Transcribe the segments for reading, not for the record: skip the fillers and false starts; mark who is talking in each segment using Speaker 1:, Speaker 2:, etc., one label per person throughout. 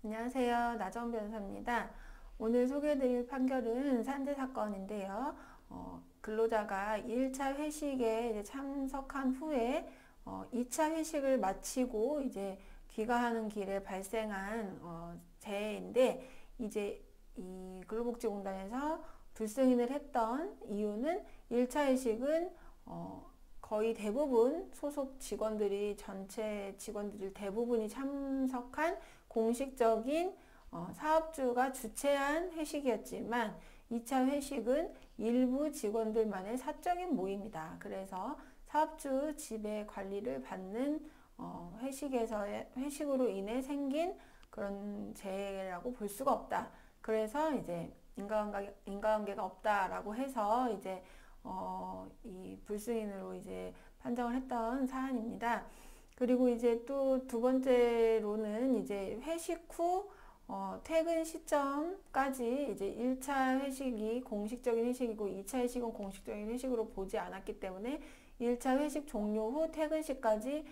Speaker 1: 안녕하세요. 나정 변호사입니다. 오늘 소개해드릴 판결은 산재 사건인데요. 근로자가 1차 회식에 이제 참석한 후에 2차 회식을 마치고 이제 귀가하는 길에 발생한 재해인데, 이제 이 근로복지공단에서 불승인을 했던 이유는 1차 회식은 거의 대부분 소속 직원들이, 전체 직원들 대부분이 참석한 공식적인 사업주가 주최한 회식이었지만, 2차 회식은 일부 직원들만의 사적인 모임이다. 그래서 사업주 지배 관리를 받는 회식으로 인해 생긴 그런 재해라고 볼 수가 없다. 그래서 이제 인과관계가 없다라고 해서 이제 이 불승인으로 이제 판정을 했던 사안입니다. 그리고 이제 또 두 번째로는 이제 회식 후 퇴근 시점까지 이제 1차 회식이 공식적인 회식이고 2차 회식은 공식적인 회식으로 보지 않았기 때문에 1차 회식 종료 후 퇴근 시까지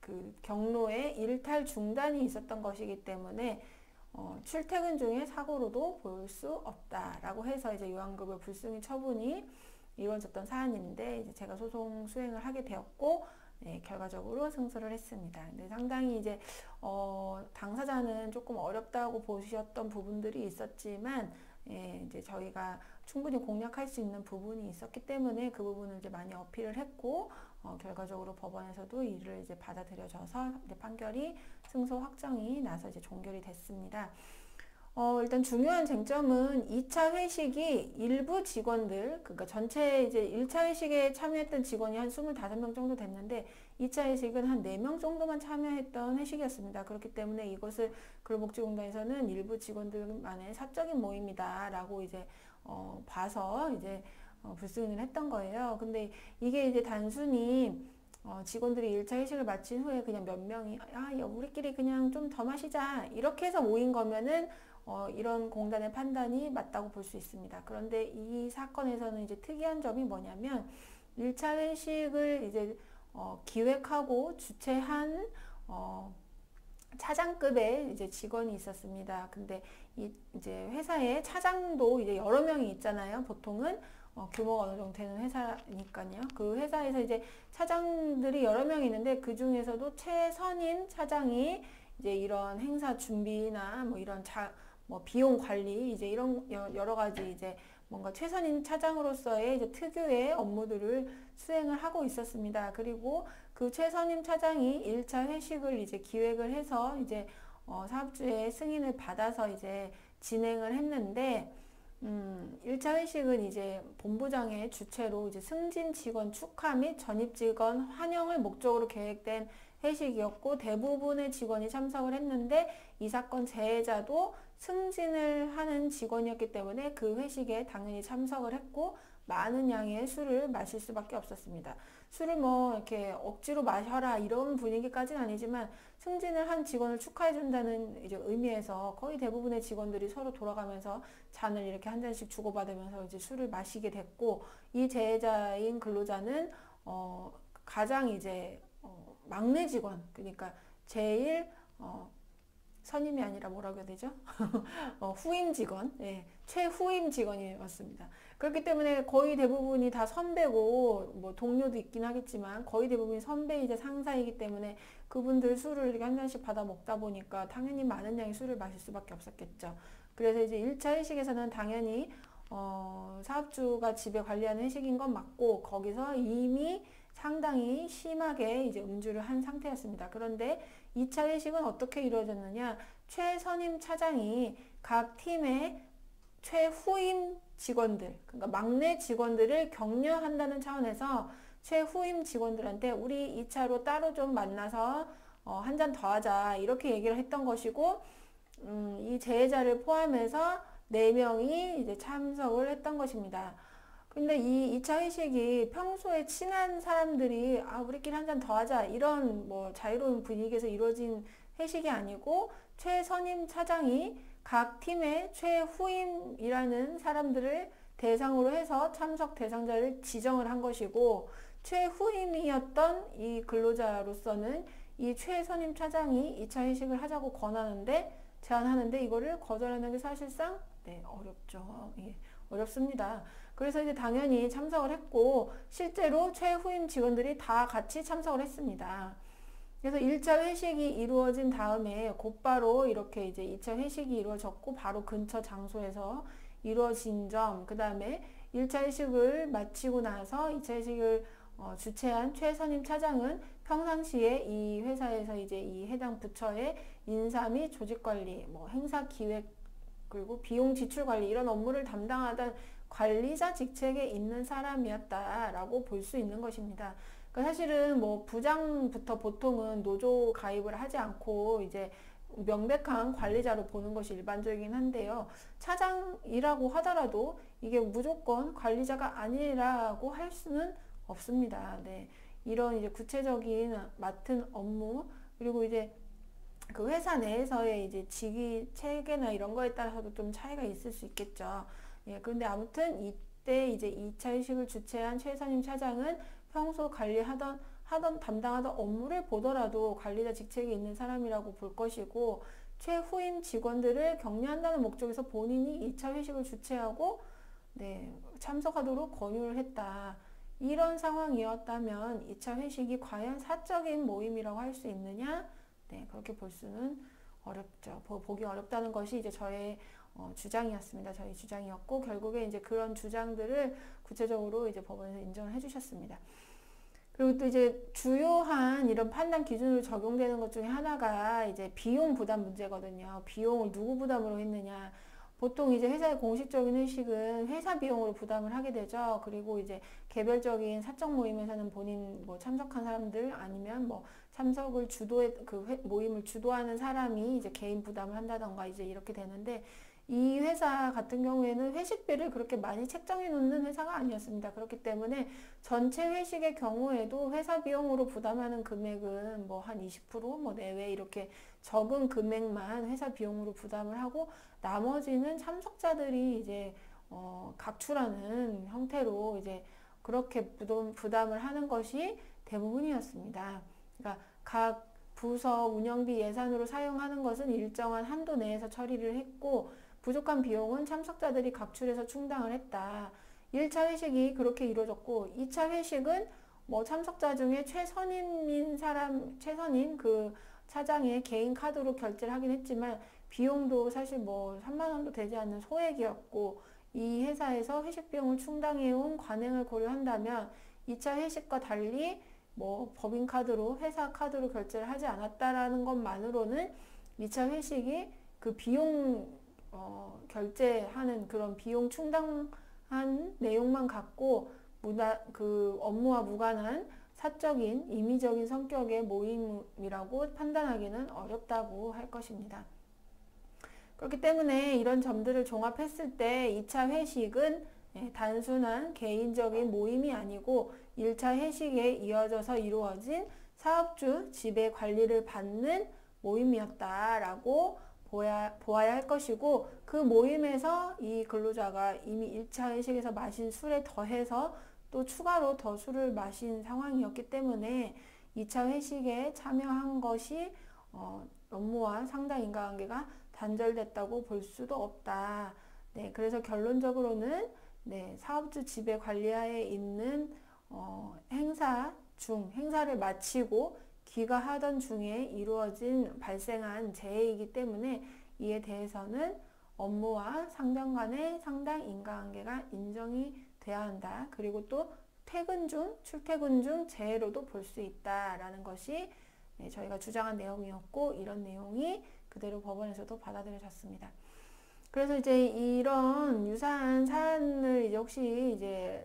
Speaker 1: 그 경로에 일탈 중단이 있었던 것이기 때문에 출퇴근 중에 사고로도 볼 수 없다라고 해서 이제 요양급여 불승인 처분이 이루어졌던 사안인데, 이제 제가 소송 수행을 하게 되었고, 네, 결과적으로 승소를 했습니다. 근데 상당히 이제 당사자는 조금 어렵다고 보셨던 부분들이 있었지만, 이제 저희가 충분히 공략할 수 있는 부분이 있었기 때문에 그 부분을 이제 많이 어필을 했고, 결과적으로 법원에서도 이를 이제 받아들여져서 이제 판결이 승소 확정이 나서 이제 종결이 됐습니다. 일단 중요한 쟁점은 2차 회식이 일부 직원들, 그러니까 전체 이제 1차 회식에 참여했던 직원이 한 25명 정도 됐는데, 2차 회식은 한 4명 정도만 참여했던 회식이었습니다. 그렇기 때문에 이것을 근로복지공단에서는 일부 직원들만의 사적인 모임이다라고 이제 봐서 이제 불승인을 했던 거예요. 근데 이게 이제 단순히 직원들이 1차 회식을 마친 후에 그냥 몇 명이 야, 우리끼리 그냥 좀 더 마시자 이렇게 해서 모인 거면은 이런 공단의 판단이 맞다고 볼 수 있습니다. 그런데 이 사건에서는 이제 특이한 점이 뭐냐면, 1차 회식을 이제 기획하고 주최한 차장급의 이제 직원이 있었습니다. 근데 이제 회사에 차장도 이제 여러 명이 있잖아요. 보통은 규모가 어느 정도 되는 회사니까요. 그 회사에서 이제 차장들이 여러 명이 있는데, 그 중에서도 최선임 차장이 이제 이런 행사 준비나 뭐 이런 뭐 비용 관리 이제 이런 여러 가지 이제 뭔가 최선임 차장으로서의 이제 특유의 업무들을 수행을 하고 있었습니다. 그리고 그 최선임 차장이 1차 회식을 이제 기획을 해서 이제 사업주의 승인을 받아서 이제 진행을 했는데, 1차 회식은 이제 본부장의 주최로 이제 승진 직원 축하 및 전입 직원 환영을 목적으로 계획된 회식이었고, 대부분의 직원이 참석을 했는데, 이 사건 재해자도 승진을 하는 직원이었기 때문에 그 회식에 당연히 참석을 했고, 많은 양의 술을 마실 수밖에 없었습니다. 술을 뭐 이렇게 억지로 마셔라 이런 분위기까지는 아니지만, 승진을 한 직원을 축하해준다는 이제 의미에서 거의 대부분의 직원들이 서로 돌아가면서 잔을 이렇게 한 잔씩 주고받으면서 이제 술을 마시게 됐고, 이 재해자인 근로자는 가장 이제 막내 직원, 그러니까 제일 선임이 아니라 뭐라고 해야 되죠? 후임 직원, 예, 최후임 직원이었습니다. 그렇기 때문에 거의 대부분이 다 선배고, 뭐 동료도 있긴 하겠지만 거의 대부분이 선배이자 상사이기 때문에 그분들 술을 이렇게 한 잔씩 받아 먹다 보니까 당연히 많은 양의 술을 마실 수밖에 없었겠죠. 그래서 이제 1차 회식에서는 당연히 사업주가 지배 관리하는 회식인 건 맞고, 거기서 이미 상당히 심하게 이제 음주를 한 상태였습니다. 그런데 2차 회식은 어떻게 이루어졌느냐? 최선임 차장이 각 팀의 최후임 직원들, 그러니까 막내 직원들을 격려한다는 차원에서 최후임 직원들한테 우리 2차로 따로 좀 만나서 한 잔 더 하자 이렇게 얘기를 했던 것이고, 이 재해자를 포함해서 4명이 이제 참석을 했던 것입니다. 근데 이 2차 회식이 평소에 친한 사람들이 우리끼리 한 잔 더 하자 이런 뭐 자유로운 분위기에서 이루어진 회식이 아니고, 최선임 차장이 각 팀의 최후임이라는 사람들을 대상으로 해서 참석 대상자를 지정을 한 것이고, 최후임이었던 이 근로자로서는 이 최선임 차장이 2차 회식을 하자고 제안하는데 이거를 거절하는 게 사실상 네, 어렵죠. 예, 어렵습니다. 그래서 이제 당연히 참석을 했고 실제로 최후임 직원들이 다 같이 참석을 했습니다. 그래서 1차 회식이 이루어진 다음에 곧바로 이렇게 이제 2차 회식이 이루어졌고 바로 근처 장소에서 이루어진 점, 그 다음에 1차 회식을 마치고 나서 2차 회식을 주최한 최선임 차장은 평상시에 이 회사에서 이제 이 해당 부처의 인사 및 조직관리, 뭐 행사 기획, 그리고 비용 지출 관리 이런 업무를 담당하던 관리자 직책에 있는 사람이었다라고 볼 수 있는 것입니다. 그러니까 사실은 뭐 부장부터 보통은 노조 가입을 하지 않고 이제 명백한 관리자로 보는 것이 일반적이긴 한데요. 차장이라고 하더라도 이게 무조건 관리자가 아니라고 할 수는 없습니다. 네. 이런 이제 구체적인 맡은 업무, 그리고 이제 그 회사 내에서의 이제 직위 체계나 이런 거에 따라서도 좀 차이가 있을 수 있겠죠. 예, 그런데 아무튼 이때 이제 2차 회식을 주최한 최선임 차장은 평소 담당하던 업무를 보더라도 관리자 직책이 있는 사람이라고 볼 것이고, 최후임 직원들을 격려한다는 목적에서 본인이 2차 회식을 주최하고 네, 참석하도록 권유를 했다. 이런 상황이었다면 2차 회식이 과연 사적인 모임이라고 할 수 있느냐? 네, 그렇게 볼 수는 어렵죠. 보기 어렵다는 것이 이제 저의 주장이었습니다. 저희 주장이었고, 결국에 이제 그런 주장들을 구체적으로 이제 법원에서 인정을 해주셨습니다. 그리고 또 이제 주요한 이런 판단 기준으로 적용되는 것 중에 하나가 이제 비용 부담 문제거든요. 비용을 누구 부담으로 했느냐. 보통 이제 회사의 공식적인 회식은 회사 비용으로 부담을 하게 되죠. 그리고 이제 개별적인 사적 모임에서는 본인 뭐 참석한 사람들 아니면 뭐 참석을 모임을 주도하는 사람이 이제 개인 부담을 한다던가 이제 이렇게 되는데, 이 회사 같은 경우에는 회식비를 그렇게 많이 책정해 놓는 회사가 아니었습니다. 그렇기 때문에 전체 회식의 경우에도 회사 비용으로 부담하는 금액은 뭐 한 20% 내외 이렇게 적은 금액만 회사 비용으로 부담을 하고, 나머지는 참석자들이 이제 각출하는 형태로 이제 그렇게 부담을 하는 것이 대부분이었습니다. 그러니까 각 부서 운영비 예산으로 사용하는 것은 일정한 한도 내에서 처리를 했고, 부족한 비용은 참석자들이 각출해서 충당을 했다. 1차 회식이 그렇게 이루어졌고, 2차 회식은 뭐 참석자 중에 최선인 그 차장의 개인 카드로 결제를 하긴 했지만, 비용도 사실 뭐 3만 원도 되지 않는 소액이었고, 이 회사에서 회식 비용을 충당해온 관행을 고려한다면 2차 회식과 달리 뭐 법인카드로 회사 카드로 결제를 하지 않았다라는 것만으로는 2차 회식이 그 비용 결제하는 그런 비용 충당한 내용만 갖고 그 업무와 무관한 사적인 임의적인 성격의 모임이라고 판단하기는 어렵다고 할 것입니다. 그렇기 때문에 이런 점들을 종합했을 때 2차 회식은 단순한 개인적인 모임이 아니고 1차 회식에 이어져서 이루어진 사업주 지배 관리를 받는 모임이었다라고 보아야 할 것이고, 그 모임에서 이 근로자가 이미 1차 회식에서 마신 술에 더해서 또 추가로 더 술을 마신 상황이었기 때문에 2차 회식에 참여한 것이 업무와 상당 인과관계가 단절됐다고 볼 수도 없다. 네, 그래서 결론적으로는 네, 사업주 지배 관리하에 있는 행사를 마치고 귀가하던 중에 발생한 재해이기 때문에 이에 대해서는 업무와 상병 간의 상당 인과관계가 인정이 돼야 한다. 그리고 또 출퇴근 중 재해로도 볼 수 있다라는 것이 네, 저희가 주장한 내용이었고, 이런 내용이 그대로 법원에서도 받아들여졌습니다. 그래서 이제 이런 유사한 사안을 이제 혹시 이제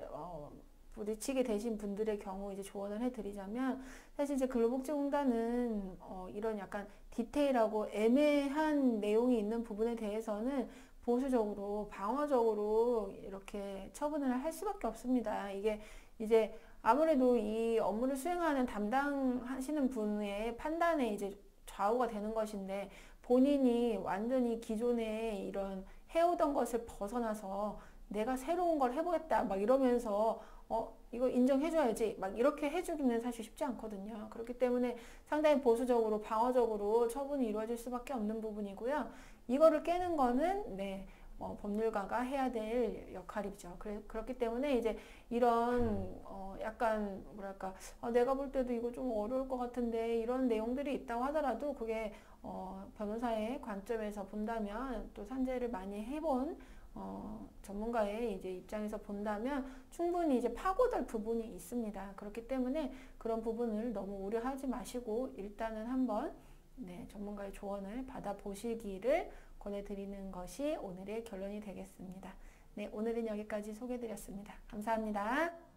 Speaker 1: 부딪히게 되신 분들의 경우 이제 조언을 해드리자면, 사실 이제 근로복지공단은 이런 약간 디테일하고 애매한 내용이 있는 부분에 대해서는 보수적으로 방어적으로 이렇게 처분을 할 수밖에 없습니다. 이게 이제 아무래도 이 업무를 수행하는 담당하시는 분의 판단에 이제 좌우가 되는 것인데, 본인이 완전히 기존의 이런 해오던 것을 벗어나서 내가 새로운 걸 해보겠다 막 이러면서 이거 인정해줘야지 막 이렇게 해주기는 사실 쉽지 않거든요. 그렇기 때문에 상당히 보수적으로 방어적으로 처분이 이루어질 수밖에 없는 부분이고요. 이거를 깨는 거는 네, 법률가가 해야 될 역할이죠. 그렇기 때문에 이제 이런 약간 뭐랄까 내가 볼 때도 이거 좀 어려울 것 같은데 이런 내용들이 있다고 하더라도 그게 변호사의 관점에서 본다면 또 산재를 많이 해본 전문가의 이제 입장에서 본다면 충분히 이제 파고들 부분이 있습니다. 그렇기 때문에 그런 부분을 너무 우려하지 마시고 일단은 한번 네, 전문가의 조언을 받아보시기를 권해드리는 것이 오늘의 결론이 되겠습니다. 네, 오늘은 여기까지 소개해드렸습니다. 감사합니다.